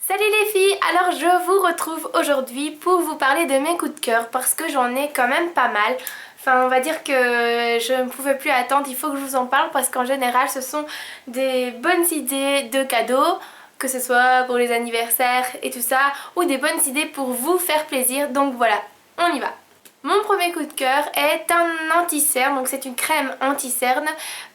Salut les filles, alors je vous retrouve aujourd'hui pour vous parler de mes coups de cœur parce que j'en ai quand même pas mal. Enfin on va dire que je ne pouvais plus attendre, il faut que je vous en parle parce qu'en général ce sont des bonnes idées de cadeaux, que ce soit pour les anniversaires et tout ça, ou des bonnes idées pour vous faire plaisir, donc voilà, on y va. Mon premier coup de cœur est un anti-cerne, donc c'est une crème anti-cerne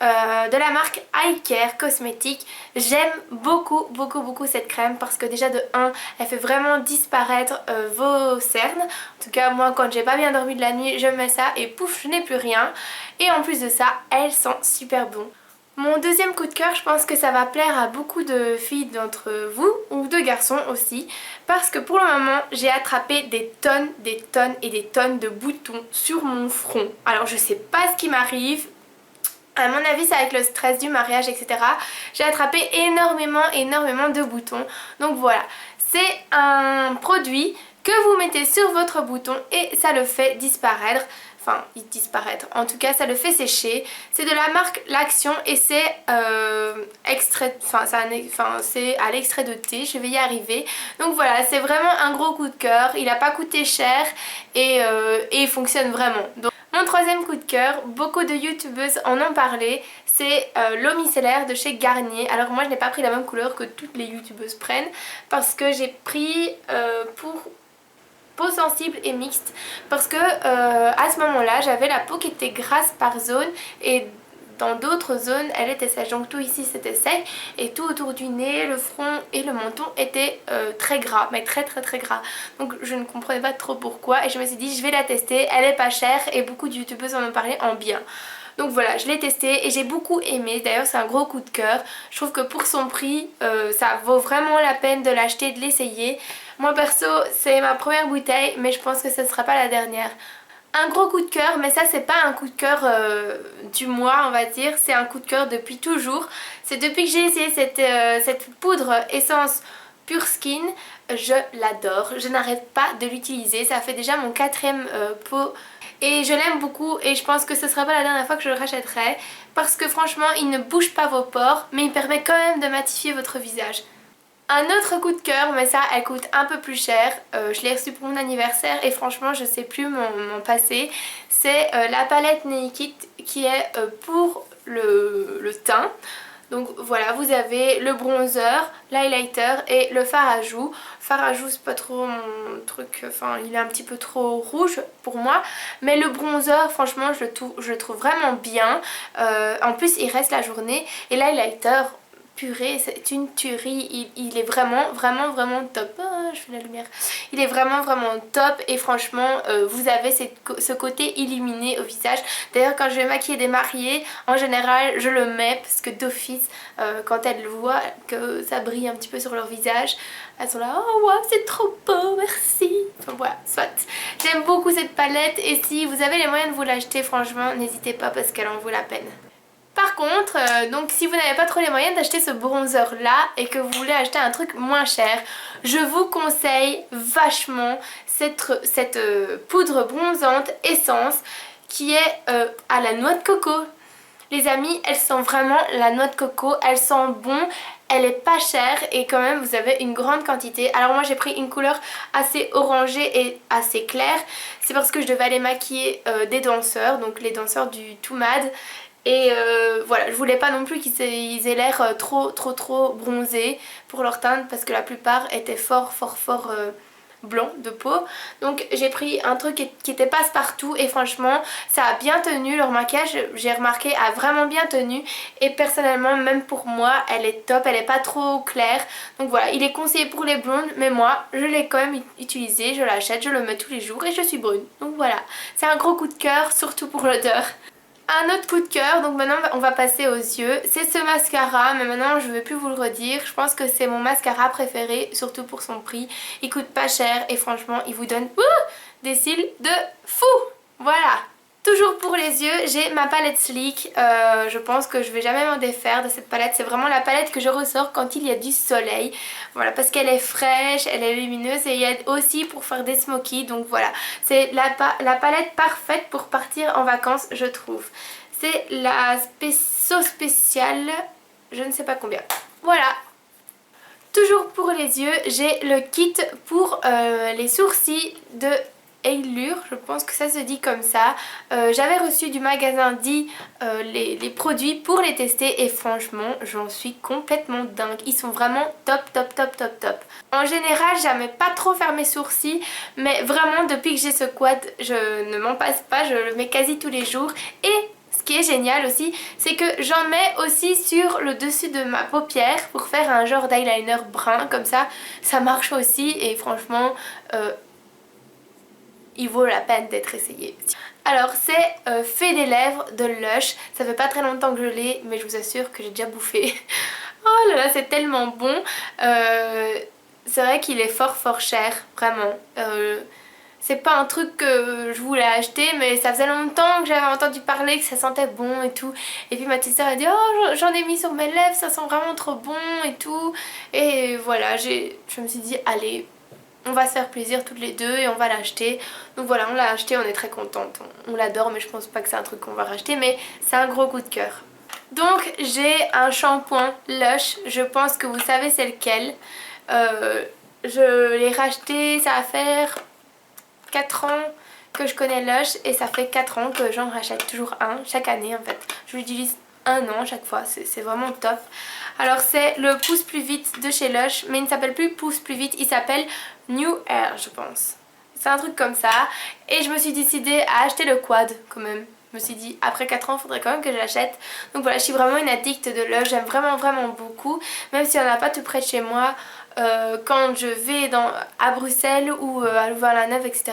de la marque Eye Care Cosmétiques. J'aime beaucoup cette crème parce que déjà de 1, elle fait vraiment disparaître vos cernes. En tout cas moi quand j'ai pas bien dormi de la nuit, je mets ça et pouf, je n'ai plus rien. Et en plus de ça, elle sent super bon. Mon deuxième coup de cœur, je pense que ça va plaire à beaucoup de filles d'entre vous, ou de garçons aussi, parce que pour le moment, j'ai attrapé des tonnes et des tonnes de boutons sur mon front. Alors je sais pas ce qui m'arrive, à mon avis c'est avec le stress du mariage, etc. J'ai attrapé énormément de boutons. Donc voilà, c'est un produit que vous mettez sur votre bouton et ça le fait disparaître. Enfin, disparaître. En tout cas, ça le fait sécher. C'est de la marque L'Action et c'est extrait, c'est à l'extrait de thé. Je vais y arriver. Donc voilà, c'est vraiment un gros coup de cœur. Il n'a pas coûté cher et il fonctionne vraiment. Donc, mon troisième coup de cœur, beaucoup de youtubeuses en ont parlé, c'est l'eau micellaire de chez Garnier. Alors moi je n'ai pas pris la même couleur que toutes les youtubeuses prennent parce que j'ai pris pour peau sensible et mixte parce que à ce moment là j'avais la peau qui était grasse par zone et dans d'autres zones elle était sèche, donc tout ici c'était sec et tout autour du nez, le front et le menton était très gras, mais très gras, donc je ne comprenais pas trop pourquoi et je me suis dit je vais la tester, elle est pas chère et beaucoup de youtubeuses en ont parlé en bien. Donc voilà, je l'ai testé et j'ai beaucoup aimé. D'ailleurs c'est un gros coup de cœur. Je trouve que pour son prix, ça vaut vraiment la peine de l'acheter, de l'essayer. Moi perso, c'est ma première bouteille, mais je pense que ce ne sera pas la dernière. Un gros coup de cœur, mais ça c'est pas un coup de cœur du mois on va dire, c'est un coup de cœur depuis toujours. C'est depuis que j'ai essayé cette poudre essence Pure Skin, je l'adore, je n'arrête pas de l'utiliser, ça fait déjà mon quatrième pot et je l'aime beaucoup et je pense que ce sera pas la dernière fois que je le rachèterai parce que franchement il ne bouge pas vos pores mais il permet quand même de matifier votre visage. Un autre coup de cœur, mais ça elle coûte un peu plus cher, je l'ai reçu pour mon anniversaire et franchement je sais plus m'en passer, c'est la palette Naked qui est pour le teint. Donc voilà, vous avez le bronzer, l'highlighter et le fard à joues. Fard à joues c'est pas trop mon truc, enfin il est un petit peu trop rouge pour moi. Mais le bronzer franchement je le trouve vraiment bien. En plus il reste la journée et l'highlighter, purée, c'est une tuerie, il est vraiment top. Ah, je fais la lumière. Il est vraiment top et franchement vous avez ce côté illuminé au visage. D'ailleurs quand je vais maquiller des mariés, en général je le mets parce que d'office quand elles le voient que ça brille un petit peu sur leur visage, elles sont là oh wow c'est trop beau merci. Enfin voilà, soit. J'aime beaucoup cette palette et si vous avez les moyens de vous l'acheter franchement n'hésitez pas parce qu'elle en vaut la peine. Par contre, donc si vous n'avez pas trop les moyens d'acheter ce bronzer là et que vous voulez acheter un truc moins cher, je vous conseille vachement cette poudre bronzante essence qui est à la noix de coco. Les amis, elle sent vraiment la noix de coco, elle sent bon, elle est pas chère et quand même vous avez une grande quantité. Alors moi j'ai pris une couleur assez orangée et assez claire, c'est parce que je devais aller maquiller des danseurs, donc les danseurs du Too Mad. Et voilà, je voulais pas non plus qu'ils aient l'air trop bronzés pour leur teinte parce que la plupart étaient fort blancs de peau. Donc j'ai pris un truc qui était passe-partout et franchement ça a bien tenu. Leur maquillage, j'ai remarqué, a vraiment bien tenu et personnellement même pour moi elle est top, elle est pas trop claire. Donc voilà, il est conseillé pour les blondes mais moi je l'ai quand même utilisé, je l'achète, je le mets tous les jours et je suis brune. Donc voilà, c'est un gros coup de cœur surtout pour l'odeur. Un autre coup de cœur, donc maintenant on va passer aux yeux, c'est ce mascara, mais maintenant je ne vais plus vous le redire, je pense que c'est mon mascara préféré, surtout pour son prix, il coûte pas cher et franchement il vous donne des cils de fou. Voilà. Toujours pour les yeux, j'ai ma palette Sleek, je pense que je vais jamais m'en défaire de cette palette, c'est vraiment la palette que je ressors quand il y a du soleil, voilà, parce qu'elle est fraîche, elle est lumineuse et il y a aussi pour faire des smokies, donc voilà, c'est la palette parfaite pour partir en vacances je trouve. C'est la sauce spéciale, je ne sais pas combien, voilà. Toujours pour les yeux, j'ai le kit pour les sourcils de Eylure, je pense que ça se dit comme ça. J'avais reçu du magasin dit les produits pour les tester et franchement j'en suis complètement dingue. Ils sont vraiment top top top top top. En général j'aimais pas trop faire mes sourcils, mais vraiment depuis que j'ai ce quad je ne m'en passe pas, je le mets quasi tous les jours. Et ce qui est génial aussi, c'est que j'en mets aussi sur le dessus de ma paupière pour faire un genre d'eyeliner brun comme ça marche aussi et franchement il vaut la peine d'être essayé. Alors c'est fait des lèvres de Lush, ça fait pas très longtemps que je l'ai mais je vous assure que j'ai déjà bouffé. Oh là là c'est tellement bon, c'est vrai qu'il est fort cher vraiment. C'est pas un truc que je voulais acheter mais ça faisait longtemps que j'avais entendu parler que ça sentait bon et tout. Et puis ma petite sœur a dit oh j'en ai mis sur mes lèvres, ça sent vraiment trop bon et tout. Et voilà je me suis dit allez on va se faire plaisir toutes les deux et on va l'acheter. Donc voilà on l'a acheté, on est très contente, on l'adore mais je pense pas que c'est un truc qu'on va racheter mais c'est un gros coup de cœur. Donc j'ai un shampoing Lush, je pense que vous savez c'est lequel. Je l'ai racheté, ça va faire 4 ans que je connais Lush et ça fait 4 ans que j'en rachète toujours un chaque année en fait. Je l'utilise un an chaque fois, c'est vraiment top. Alors c'est le pousse plus vite de chez Lush mais il ne s'appelle plus pousse plus vite, il s'appelle New Air je pense. C'est un truc comme ça et je me suis décidée à acheter le quad quand même. Je me suis dit après 4 ans il faudrait quand même que je l'achète. Donc voilà je suis vraiment une addict de Lush, j'aime vraiment beaucoup. Même s'il n'y en a pas tout près de chez moi. Quand je vais à Bruxelles ou à Louvain-la-Neuve etc.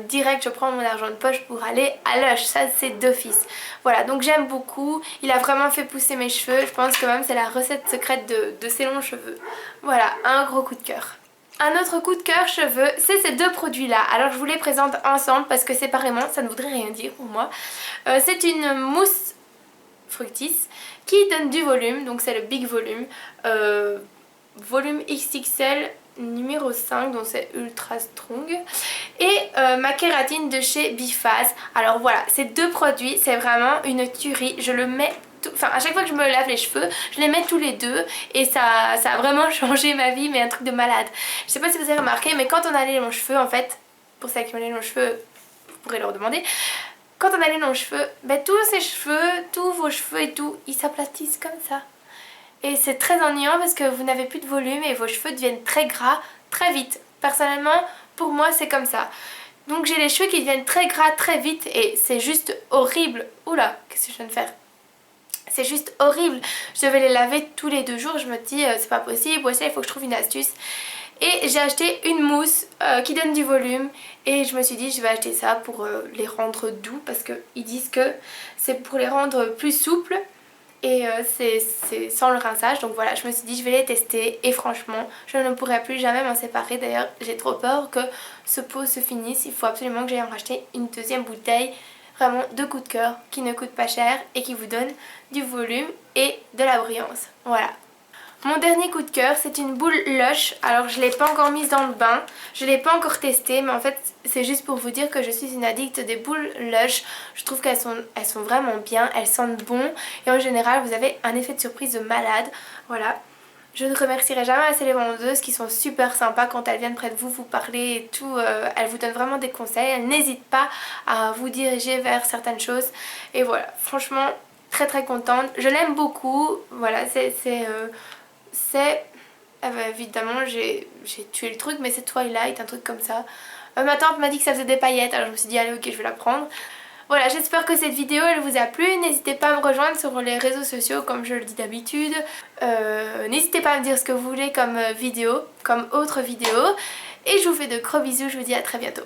Direct je prends mon argent de poche pour aller à Lush, ça c'est d'office. Voilà donc j'aime beaucoup, il a vraiment fait pousser mes cheveux, je pense que même c'est la recette secrète de ces longs cheveux. Voilà un gros coup de cœur. Un autre coup de cœur cheveux, c'est ces deux produits là. Alors je vous les présente ensemble parce que séparément ça ne voudrait rien dire pour moi. C'est une mousse fructis qui donne du volume, donc c'est le Big Volume. Volume XXL numéro 5 donc c'est ultra strong et ma kératine de chez Bifaz. Alors voilà ces deux produits c'est vraiment une tuerie, je le mets enfin à chaque fois que je me lave les cheveux je les mets tous les deux et ça a vraiment changé ma vie mais un truc de malade. Je sais pas si vous avez remarqué mais quand on a les longs cheveux en fait, pour ceux qui ont les longs cheveux vous pourrez leur demander, quand on a les longs cheveux ben tous ces cheveux, tous vos cheveux et tout ils s'aplatissent comme ça. Et c'est très ennuyant parce que vous n'avez plus de volume et vos cheveux deviennent très gras très vite. Personnellement, pour moi c'est comme ça. Donc j'ai les cheveux qui deviennent très gras très vite et c'est juste horrible. Oula, qu'est-ce que je viens de faire? C'est juste horrible. Je devais les laver tous les 2 jours. Je me dis c'est pas possible, ouais, ça, il faut que je trouve une astuce. Et j'ai acheté une mousse qui donne du volume et je me suis dit je vais acheter ça pour les rendre doux parce qu'ils disent que c'est pour les rendre plus souples. Et c'est sans le rinçage donc voilà je me suis dit je vais les tester et franchement je ne pourrai plus jamais m'en séparer. D'ailleurs j'ai trop peur que ce pot se finisse, il faut absolument que j'aille en racheter une deuxième bouteille. Vraiment de coup de cœur qui ne coûte pas cher et qui vous donne du volume et de la brillance. Voilà. Mon dernier coup de cœur c'est une boule Lush. Alors je ne l'ai pas encore mise dans le bain, je ne l'ai pas encore testée mais en fait c'est juste pour vous dire que je suis une addict des boules Lush. Je trouve qu'elles sont vraiment bien, elles sentent bon et en général vous avez un effet de surprise de malade. Voilà. Je ne remercierai jamais assez les vendeuses qui sont super sympas quand elles viennent près de vous, vous parler et tout. Elles vous donnent vraiment des conseils, elles n'hésitent pas à vous diriger vers certaines choses. Et voilà, franchement très contente. Je l'aime beaucoup, voilà évidemment j'ai tué le truc mais c'est Twilight, un truc comme ça. Ma tante m'a dit que ça faisait des paillettes alors je me suis dit allez ok je vais la prendre. Voilà j'espère que cette vidéo elle vous a plu, n'hésitez pas à me rejoindre sur les réseaux sociaux comme je le dis d'habitude. N'hésitez pas à me dire ce que vous voulez comme vidéo, comme autre vidéo et je vous fais de gros bisous, je vous dis à très bientôt.